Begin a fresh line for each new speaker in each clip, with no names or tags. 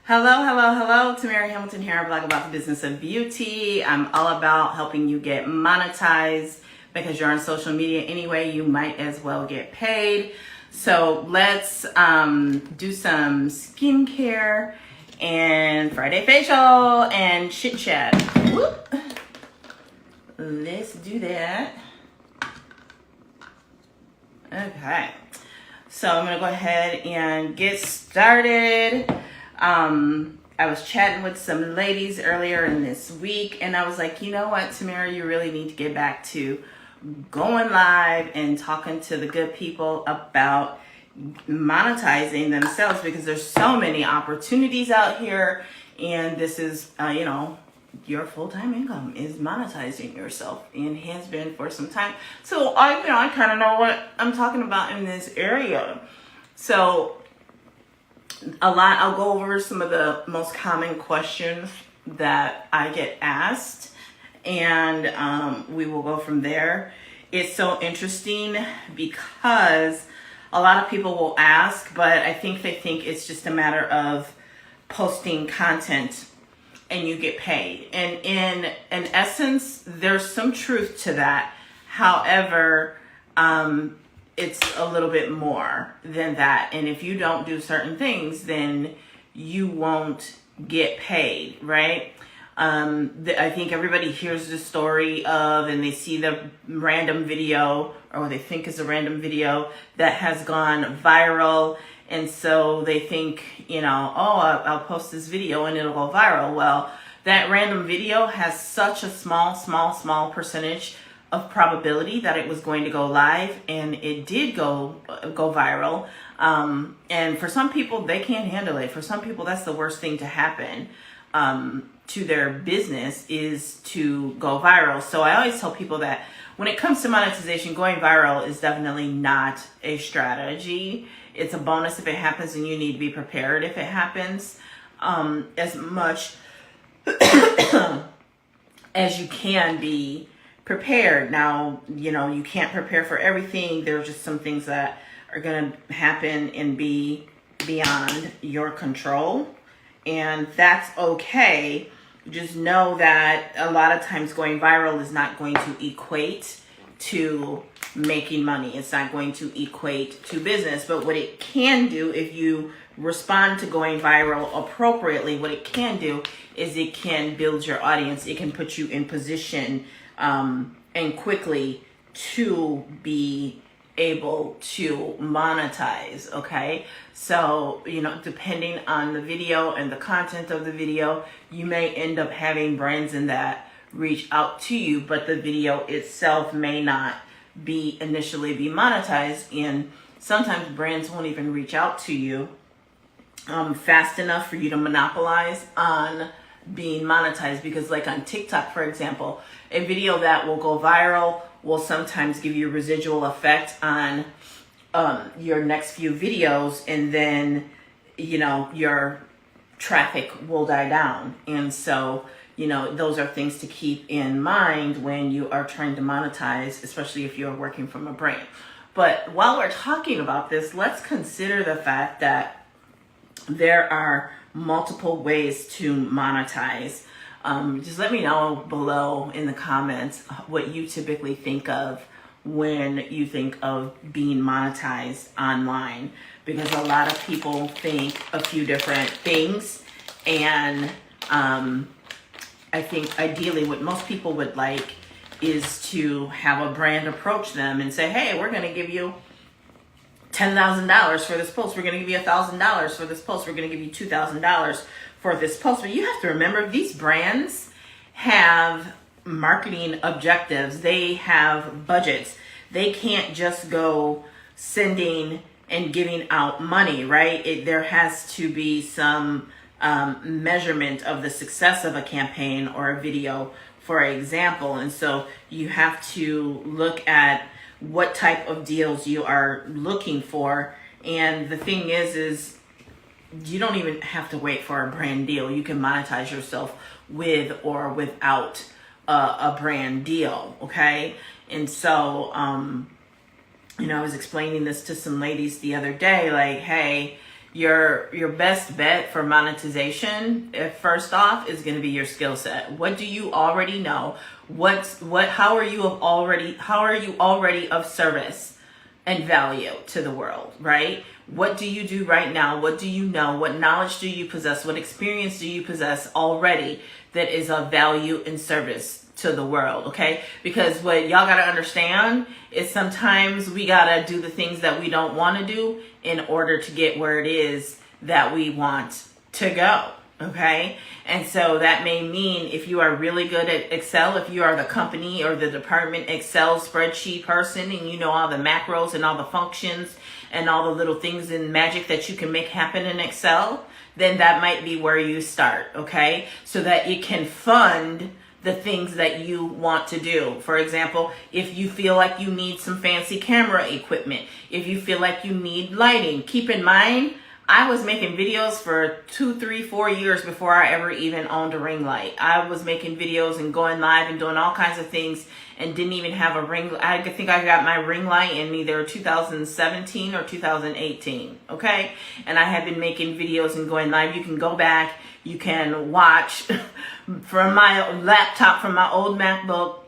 Hello, hello, hello. Tamara Hamilton here. I blog about the business of beauty. I'm all about helping you get monetized because you're on social media anyway. You might as well get paid. So let's do some skincare and Friday facial and chit chat. Whoop. Let's do that. Okay. So I'm going to go ahead and get started. I was chatting with some ladies earlier in this week, and I was like, you know what, Tamara, you really need to get back to going live and talking to the good people about monetizing themselves, because there's so many opportunities out here, and this is, your full-time income is monetizing yourself, and has been for some time. So I kind of know what I'm talking about in this area. So I'll go over some of the most common questions that I get asked, and we will go from there. It's so interesting because a lot of people will ask, but I think they think it's just a matter of posting content and you get paid. And in essence, there's some truth to that. However, it's a little bit more than that. And if you don't do certain things, then you won't get paid, right? I think everybody hears the story of, and they see the random video, or what they think is a random video that has gone viral. And so they think, I'll post this video and it'll go viral. Well, that random video has such a small percentage of probability that it was going to go live, and it did go viral. And for some people, they can't handle it. For some people, that's the worst thing to happen to their business, is to go viral. So I always tell people that when it comes to monetization, going viral is definitely not a strategy. It's a bonus if it happens, and you need to be prepared if it happens, as much as you can be prepared. Now, you can't prepare for everything. There are just some things that are going to happen and be beyond your control, and that's okay. Just know that a lot of times going viral is not going to equate to making money. It's not going to equate to business. But what it can do, if you respond to going viral appropriately, what it can do is it can build your audience. It can put you in position and quickly to be able to monetize. Okay, so depending on the video and the content of the video, you may end up having brands in that reach out to you, but the video itself may not initially be monetized, and sometimes brands won't even reach out to you fast enough for you to monopolize on being monetized. Because like on TikTok, for example, a video that will go viral will sometimes give you a residual effect on your next few videos, and then your traffic will die down. And so those are things to keep in mind when you are trying to monetize, especially if you're working from a brand. But while we're talking about this, let's consider the fact that there are multiple ways to monetize. Just let me know below in the comments what you typically think of when you think of being monetized online, because a lot of people think a few different things, and I think ideally what most people would like is to have a brand approach them and say, hey, we're going to give you $10,000 for this post. We're going to give you $1,000 for this post. We're going to give you $2,000 for this post. But you have to remember, these brands have marketing objectives. They have budgets. They can't just go sending and giving out money, right? There has to be some measurement of the success of a campaign or a video, for example. And so you have to look at what type of deals you are looking for. And the thing is you don't even have to wait for a brand deal. You can monetize yourself with or without a brand deal. Okay. And so, I was explaining this to some ladies the other day, like, hey, your best bet for monetization, first off, is going to be your skill set. What do you already know? How are you already of service and value to the world, right? What do you do right now? What do you know? What knowledge do you possess? What experience do you possess already that is of value and service to the world, okay? Because what y'all got to understand is sometimes we got to do the things that we don't want to do in order to get where it is that we want to go, okay? And so that may mean if you are really good at Excel, if you are the company or the department Excel spreadsheet person and you know all the macros and all the functions and all the little things in magic that you can make happen in Excel, then that might be where you start, okay? So that it can fund the things that you want to do. For example, if you feel like you need some fancy camera equipment, if you feel like you need lighting, keep in mind, I was making videos for 2, 3, 4 years before I ever even owned a ring light. I was making videos and going live and doing all kinds of things and didn't even have a ring. I think I got my ring light in either 2017 or 2018, okay? And I have been making videos and going live. You can go back, you can watch from my laptop, from my old MacBook,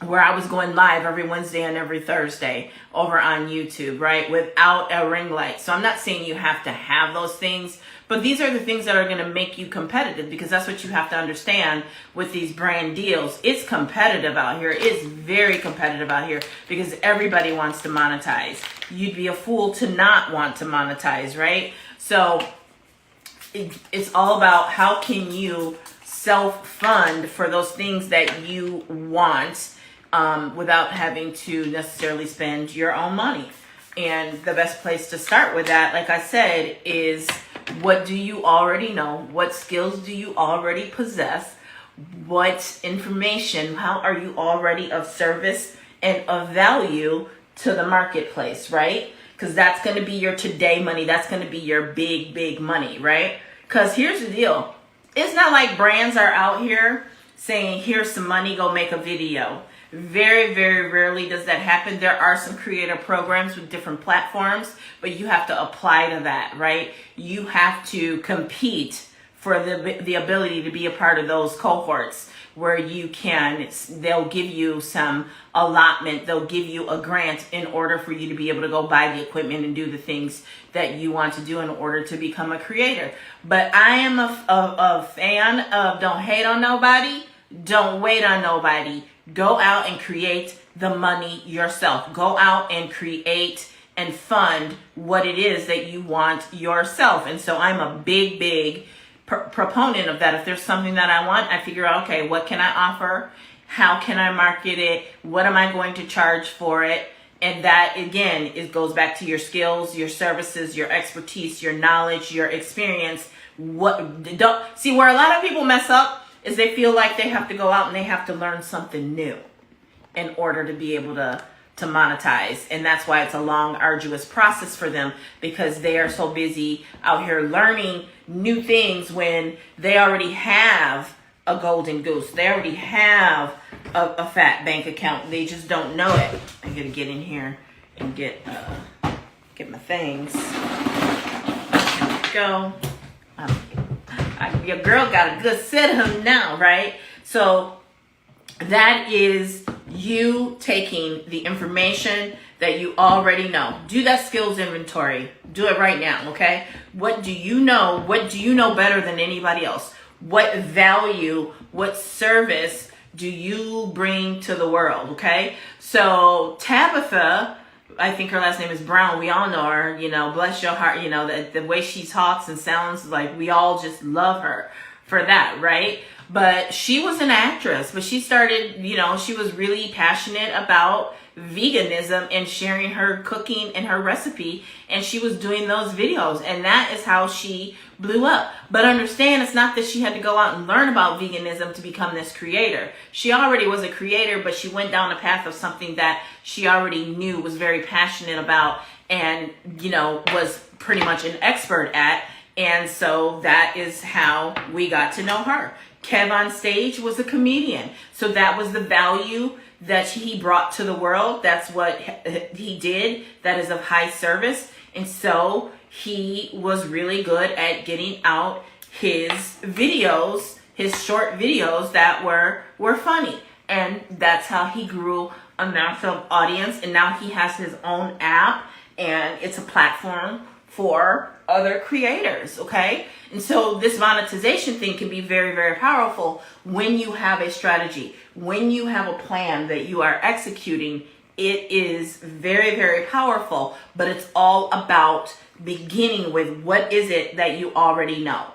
where I was going live every Wednesday and every Thursday over on YouTube, right? Without a ring light. So I'm not saying you have to have those things, but these are the things that are going to make you competitive, because that's what you have to understand with these brand deals. It's competitive out here. It's very competitive out here because everybody wants to monetize. You'd be a fool to not want to monetize, right? So it's all about how can you self-fund for those things that you want, without having to necessarily spend your own money. And the best place to start with that, like I said, is what do you already know? What skills do you already possess? What information, how are you already of service and of value to the marketplace, right? Because that's going to be your today money. That's going to be your big, big money, right? Because here's the deal. It's not like brands are out here saying, here's some money, go make a video. Very, very rarely does that happen. There are some creator programs with different platforms, but you have to apply to that, right? You have to compete for the ability to be a part of those cohorts where you can, they'll give you some allotment, they'll give you a grant in order for you to be able to go buy the equipment and do the things that you want to do in order to become a creator. But I am a fan of don't hate on nobody, don't wait on nobody. Go out and create the money yourself. Go out and create and fund what it is that you want yourself. And so I'm a big, big proponent of that. If there's something that I want, I figure out, okay, what can I offer? How can I market it? What am I going to charge for it? And that, again, it goes back to your skills, your services, your expertise, your knowledge, your experience. Don't see where a lot of people mess up is they feel like they have to go out and they have to learn something new in order to be able to monetize. And that's why it's a long, arduous process for them, because they are so busy out here learning new things when they already have a golden goose. They already have a fat bank account. They just don't know it. I'm going to get in here and get my things. Here we go. Your girl got a good set of them now, right? So that is you taking the information that you already know. Do that skills inventory. Do it right now, okay? What do you know? What do you know better than anybody else? What value, what service do you bring to the world, okay? So Tabitha, I think her last name is Brown. We all know her, you know, bless your heart, you know, the way she talks and sounds like we all just love her for that, right? But she was an actress, but she started, you know, she was really passionate about veganism and sharing her cooking and her recipe, and she was doing those videos, and that is how she blew up. But understand, it's not that she had to go out and learn about veganism to become this creator. She already was a creator, but she went down the path of something that she already knew, was very passionate about, and, you know, was pretty much an expert at. And so that is how we got to know her. Kev on Stage was a comedian. So that was the value that he brought to the world. That's what he did. That is of high service. And so he was really good at getting out his videos, his short videos that were funny. And that's how he grew a massive audience. And now he has his own app, and it's a platform for other creators, okay? And so this monetization thing can be very, very powerful when you have a strategy, when you have a plan that you are executing. It is very, very powerful, but it's all about beginning with what is it that you already know?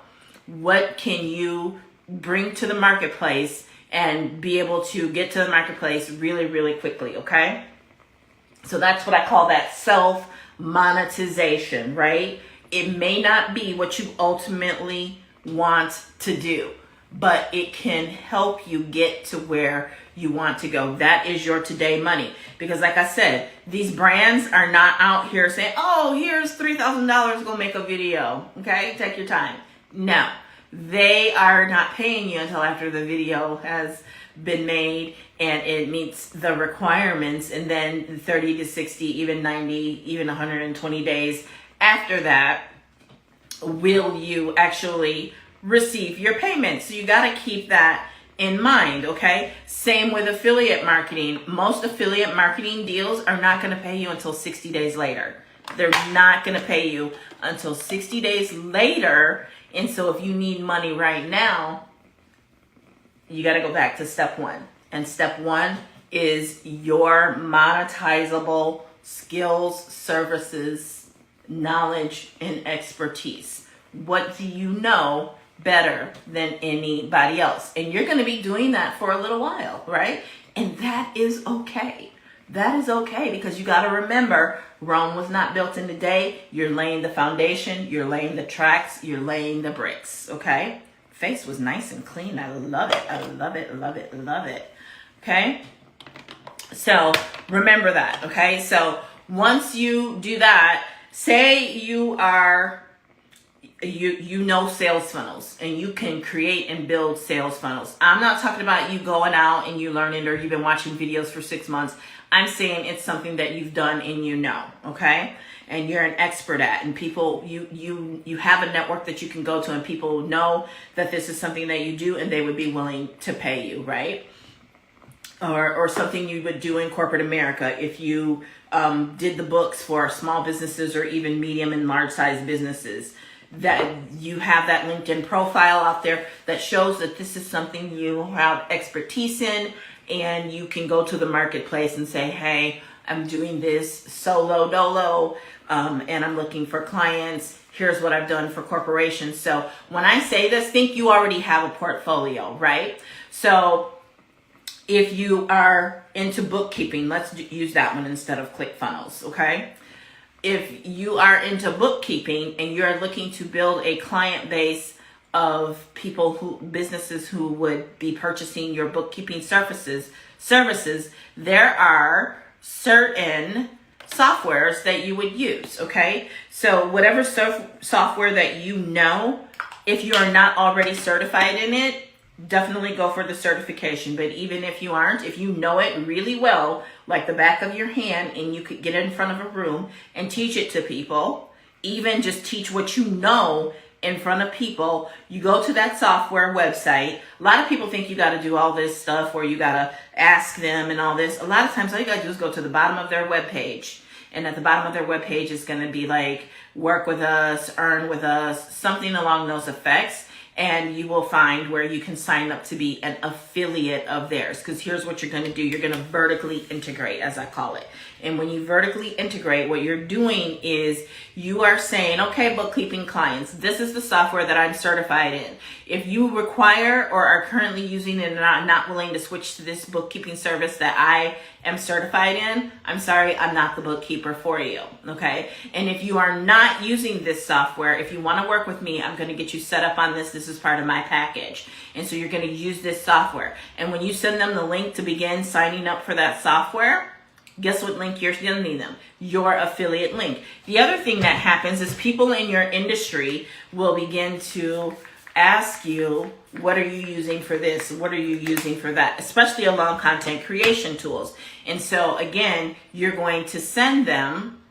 What can you bring to the marketplace and be able to get to the marketplace really, really quickly, okay? So that's what I call that self-monetization, right? It may not be what you ultimately want to do, but it can help you get to where you want to go. That is your today money. Because like I said, these brands are not out here saying, oh, here's $3,000, go make a video. Okay, take your time. No, they are not paying you until after the video has been made and it meets the requirements. And then 30 to 60, even 90, even 120 days after that, will you actually receive your payment. So you got to keep that in mind, okay? Same with affiliate marketing. Most affiliate marketing deals are not going to pay you until 60 days later. They're not going to pay you until 60 days later. And so if you need money right now, you got to go back to step one. And step one is your monetizable skills, services, knowledge, and expertise. What do you know better than anybody else? And you're going to be doing that for a little while, right? And that is okay. That is okay, because you got to remember, Rome was not built in a day. You're laying the foundation, you're laying the tracks, you're laying the bricks, okay? Face was nice and clean. I love it. I love it, love it, love it. Okay? So remember that, okay? So once you do that, say you are you know sales funnels and you can create and build sales funnels. I'm not talking about you going out and you learning or you've been watching videos for 6 months. I'm saying it's something that you've done and you know, okay? And you're an expert at, and people, you have a network that you can go to, and people know that this is something that you do and they would be willing to pay you, right? Or something you would do in corporate America if you did the books for small businesses or even medium and large size businesses. That you have that LinkedIn profile out there that shows that this is something you have expertise in, and you can go to the marketplace and say, hey, I'm doing this solo dolo, and I'm looking for clients. Here's what I've done for corporations. So when I say this, think you already have a portfolio, right? So if you are into bookkeeping, let's use that one instead of ClickFunnels, okay? If you are into bookkeeping and you're looking to build a client base of people businesses who would be purchasing your bookkeeping services, there are certain softwares that you would use, okay? So whatever software that you know, if you are not already certified in it, definitely go for the certification. But even if you aren't, if you know it really well, like the back of your hand, and you could get in front of a room and teach it to people, even just teach what you know in front of people, you go to that software website. A lot of people think you got to do all this stuff or you got to ask them and all this. A lot of times all you got to do is go to the bottom of their webpage. And at the bottom of their webpage is going to be like, work with us, earn with us, something along those effects. And you will find where you can sign up to be an affiliate of theirs. Because here's what you're going to do. You're going to vertically integrate, as I call it. And when you vertically integrate, what you're doing is you are saying, okay, bookkeeping clients, this is the software that I'm certified in. If you require or are currently using it and are not willing to switch to this bookkeeping service that I am certified in, I'm sorry, I'm not the bookkeeper for you, okay? And if you are not using this software, if you want to work with me, I'm going to get you set up on this. This is part of my package. And so you're going to use this software. And when you send them the link to begin signing up for that software, guess what link you're sending them? Your affiliate link. The other thing that happens is people in your industry will begin to ask you, what are you using for this? What are you using for that? Especially along content creation tools. And so again, you're going to send them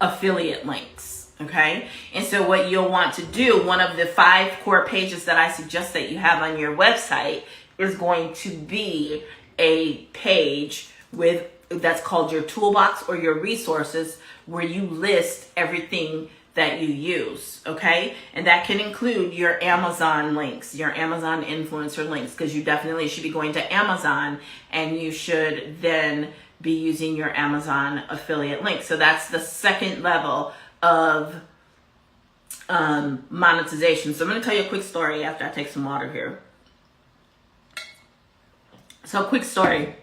affiliate links. Okay. And so what you'll want to do, one of the 5 core pages that I suggest that you have on your website is going to be a page with that's called your toolbox or your resources, where you list everything that you use. Okay. And that can include your Amazon links, your Amazon influencer links, because you definitely should be going to Amazon, and you should then be using your Amazon affiliate link. So that's the second level of monetization. So I'm going to tell you a quick story after I take some water here. So quick story.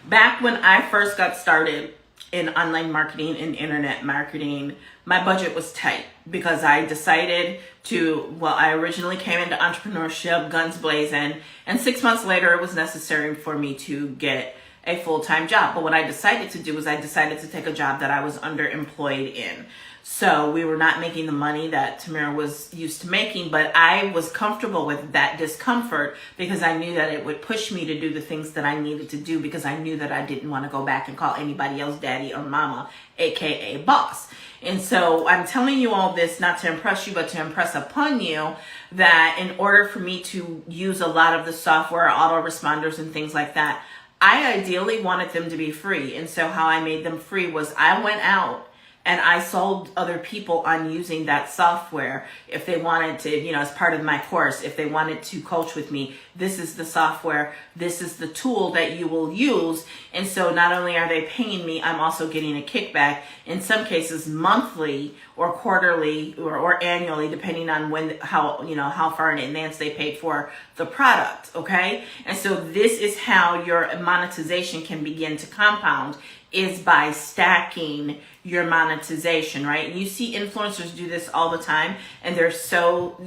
Back when I first got started in online marketing and internet marketing, my budget was tight because I decided I originally came into entrepreneurship guns blazing, and 6 months later it was necessary for me to get a full-time job. But what I decided to do was I decided to take a job that I was underemployed in. So we were not making the money that Tamara was used to making, but I was comfortable with that discomfort because I knew that it would push me to do the things that I needed to do, because I knew that I didn't want to go back and call anybody else daddy or mama, aka boss. And so I'm telling you all this not to impress you, but to impress upon you that in order for me to use a lot of the software, autoresponders and things like that, I ideally wanted them to be free. And so how I made them free was I went out and I sold other people on using that software. If they wanted to, as part of my course, if they wanted to coach with me, this is the software, this is the tool that you will use. And so not only are they paying me, I'm also getting a kickback, in some cases monthly or quarterly or annually, depending on how far in advance they paid for the product. Okay. And so this is how your monetization can begin to compound, is by stacking your monetization, right? And you see influencers do this all the time, and they're so,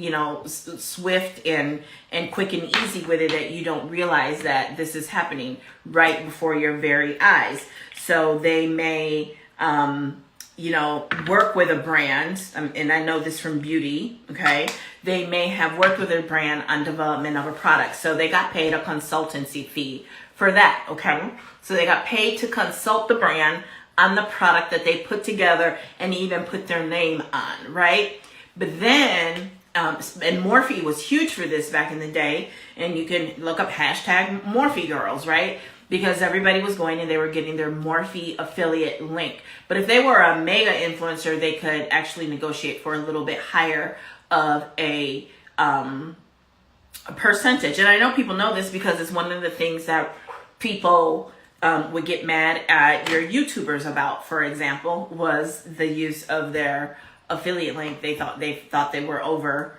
swift and quick and easy with it that you don't realize that this is happening right before your very eyes. So they may, work with a brand, and I know this from beauty, okay? They may have worked with a brand on development of a product. So they got paid a consultancy fee for that, okay? So they got paid to consult the brand on the product that they put together and even put their name on, right? But then, and Morphe was huge for this back in the day, and you can look up hashtag Morphe girls, right? Because everybody was going and they were getting their Morphe affiliate link. But if they were a mega influencer, they could actually negotiate for a little bit higher of a percentage. And I know people know this because it's one of the things that people would get mad at your YouTubers about, for example, was the use of their affiliate link. They thought they were over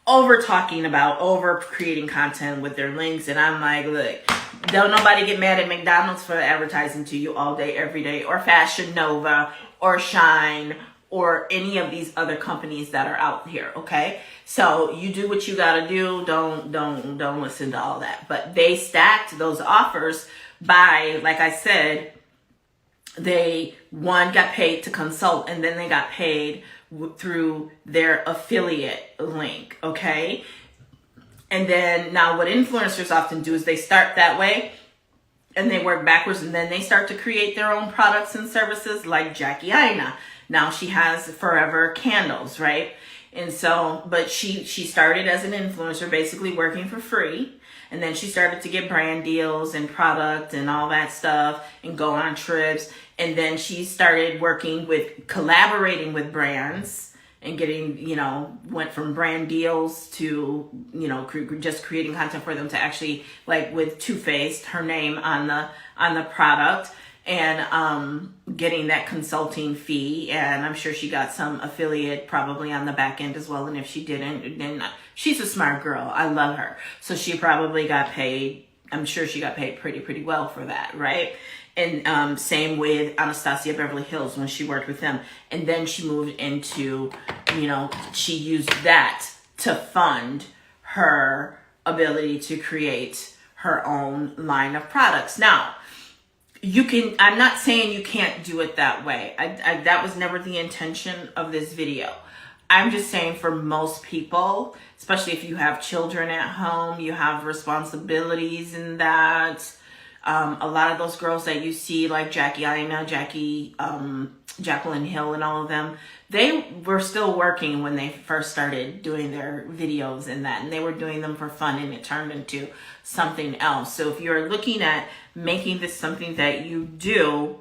talking about, over creating content with their links. And I'm like, look, don't nobody get mad at McDonald's for advertising to you all day, every day, or Fashion Nova, or Shine, or any of these other companies that are out here, okay? So you do what you gotta do. Don't listen to all that. But they stacked those offers by, like I said, they got paid to consult, and then they got paid through their affiliate link, okay? And then now what influencers often do is they start that way and they work backwards, and then they start to create their own products and services, like Jackie Aina. Now she has Forever Candles, right? And so, but she started as an influencer, basically working for free. And then she started to get brand deals and product and all that stuff and go on trips. And then she started collaborating with brands and getting, went from brand deals to, just creating content for them to actually, like with Too Faced, her name on the product, and getting that consulting fee. And I'm sure she got some affiliate probably on the back end as well. And if she didn't, then she's a smart girl. I love her. So she probably got paid. I'm sure she got paid pretty well for that, right? And same with Anastasia Beverly Hills when she worked with them. And then she moved into, she used that to fund her ability to create her own line of products. Now, I'm not saying you can't do it that way. That was never the intention of this video. I'm just saying for most people, especially if you have children at home, you have responsibilities in that. A lot of those girls that you see, like Jackie Aina, Jackie Jacqueline Hill and all of them, they were still working when they first started doing their videos and that, and they were doing them for fun, and it turned into something else. So if you're looking at making this something that you do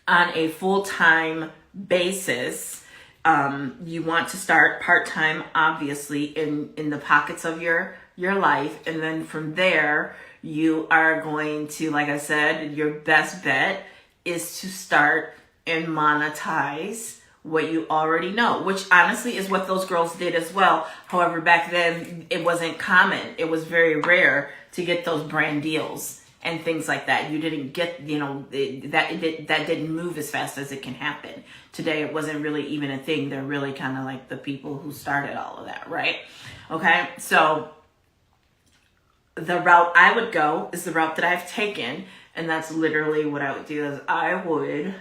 on a full-time basis, you want to start part-time, obviously, in the pockets of your life. And then from there, you are going to, like I said, your best bet is to start and monetize what you already know, which honestly is what those girls did as well. However, back then it wasn't common. It was very rare to get those brand deals and things like that. You didn't get, that didn't move as fast as it can happen. Today, it wasn't really even a thing. They're really kind of like the people who started all of that, right? Okay, so the route I would go is the route that I've taken, and that's literally what I would do is I would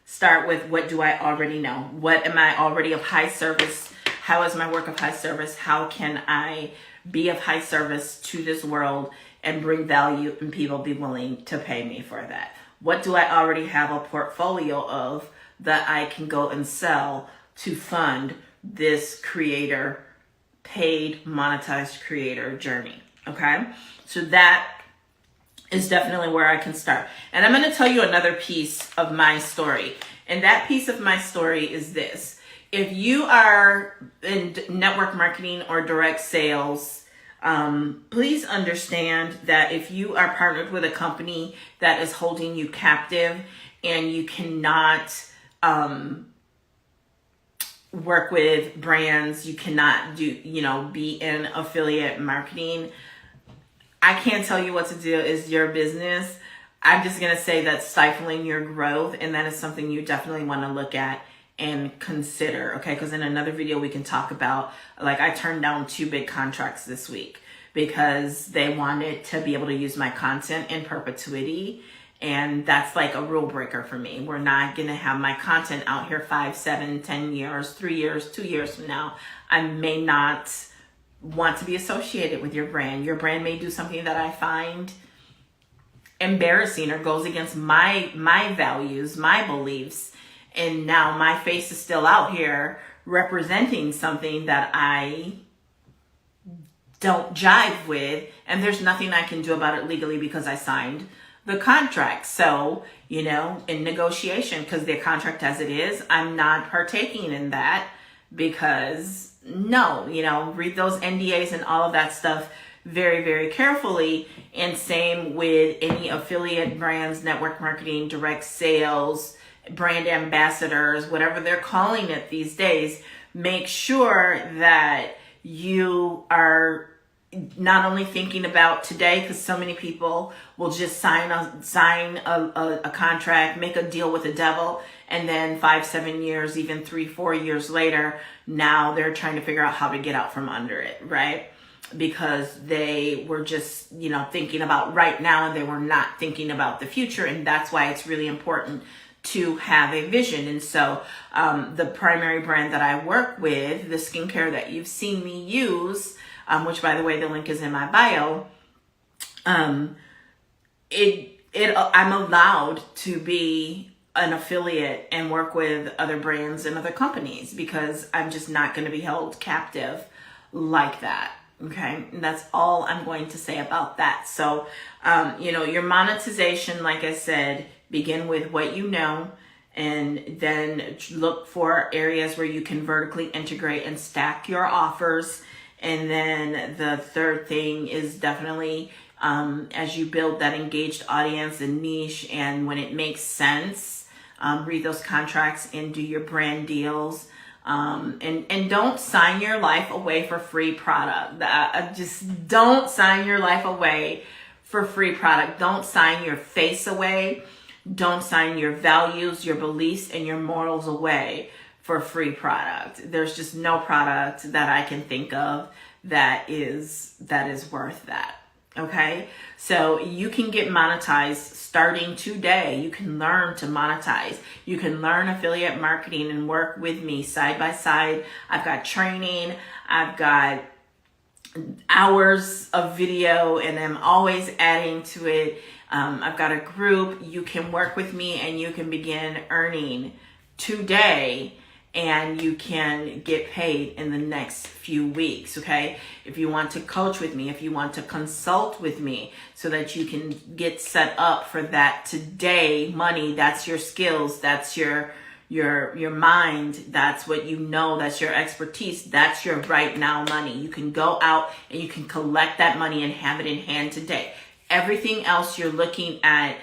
start with, what do I already know? What am I already of high service? How is my work of high service? How can I be of high service to this world and bring value, and people be willing to pay me for that? What do I already have a portfolio of that I can go and sell to fund this creator, paid, monetized creator journey? Okay, so that is definitely where I can start. And I'm going to tell you another piece of my story. And that piece of my story is this. If you are in network marketing or direct sales, please understand that if you are partnered with a company that is holding you captive and you cannot work with brands, you cannot be in affiliate marketing, I can't tell you what to do. It's your business. I'm just going to say that's stifling your growth, and that is something you definitely want to look at and consider, okay? Because in another video we can talk about, like, I turned down 2 big contracts this week because they wanted to be able to use my content in perpetuity, and that's like a rule breaker for me. We're not going to have my content out here 5, 7, 10 years, 3 years, 2 years from now. I may not want to be associated with your brand. Your brand may do something that I find embarrassing or goes against my values, my beliefs, and now my face is still out here representing something that I don't jive with, and there's nothing I can do about it legally because I signed the contract. So, in negotiation, because the contract as it is, I'm not partaking in that, because no, read those NDAs and all of that stuff very, very carefully. And same with any affiliate brands, network marketing, direct sales, brand ambassadors, whatever they're calling it these days. Make sure that you are not only thinking about today, because so many people will just sign a contract, make a deal with the devil, and then 5, 7 years, even 3, 4 years later, now they're trying to figure out how to get out from under it, right? Because they were just, thinking about right now, and they were not thinking about the future. And that's why it's really important to have a vision. And so the primary brand that I work with, the skincare that you've seen me use, which, by the way, the link is in my bio, I'm allowed to be an affiliate and work with other brands and other companies, because I'm just not going to be held captive like that. Okay, and that's all I'm going to say about that. So, your monetization, like I said, begin with what you know, and then look for areas where you can vertically integrate and stack your offers. And then the third thing is definitely, as you build that engaged audience and niche, and when it makes sense, read those contracts and do your brand deals. And don't sign your life away for free product. Just don't sign your life away for free product. Don't sign your face away. Don't sign your values, your beliefs, and your morals away for free product. There's just no product that I can think of that is worth that. Okay, so you can get monetized starting today. You can learn to monetize. You can learn affiliate marketing and work with me side by side. I've got training. I've got hours of video, and I'm always adding to it. I've got a group. You can work with me and you can begin earning today, and you can get paid in the next few weeks, okay? If you want to coach with me, if you want to consult with me so that you can get set up for that today money, that's your skills, that's your mind, that's what you know, that's your expertise, that's your right now money. You can go out and you can collect that money and have it in hand today. Everything else you're looking at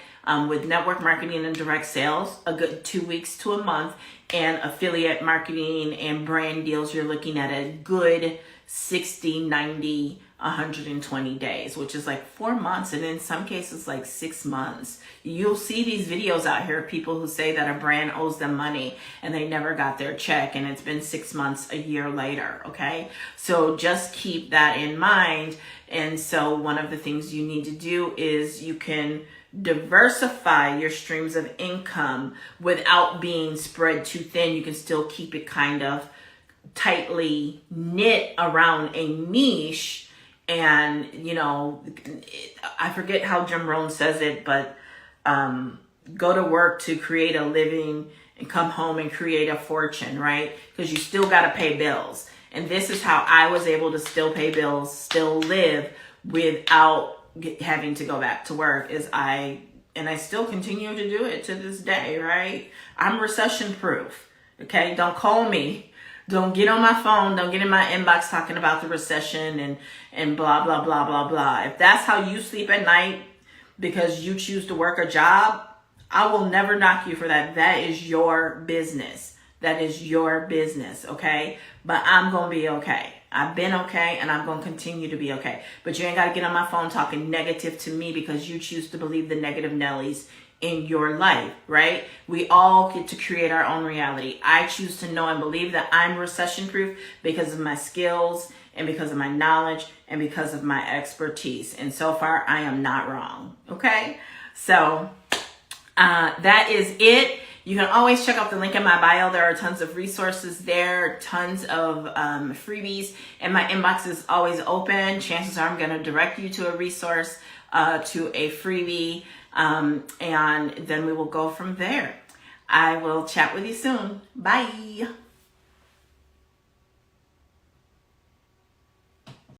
with network marketing and direct sales, a good 2 weeks to a month, and affiliate marketing and brand deals, you're looking at a good 60, 90, 120 days, which is like 4 months, and in some cases like 6 months. You'll see these videos out here of people who say that a brand owes them money and they never got their check, and it's been 6 months, a year later, okay? So just keep that in mind. And so one of the things you need to do is you can diversify your streams of income without being spread too thin. You can still keep it kind of tightly knit around a niche. And, you know, I forget how Jim Rohn says it, but go to work to create a living and come home and create a fortune, right? Because you still got to pay bills. And this is how I was able to still pay bills, still live without having to go back to work. I still continue to do it to this day, right? I'm recession proof. Okay, don't call me. Don't get on my phone. Don't get in my inbox talking about the recession and blah, blah, blah, blah, blah. If that's how you sleep at night because you choose to work a job, I will never knock you for that. That is your business. That is your business, okay? But I'm going to be okay. I've been okay, and I'm going to continue to be okay. But you ain't got to get on my phone talking negative to me because you choose to believe the negative Nellies in your life, right? We all get to create our own reality. I choose to know and believe that I'm recession proof because of my skills and because of my knowledge and because of my expertise. And so far, I am not wrong, okay? So that is it. You can always check out the link in my bio. There are tons of resources there, tons of freebies, and my inbox is always open. Chances are I'm going to direct you to a resource, to a freebie, and then we will go from there. I will chat with you soon. Bye.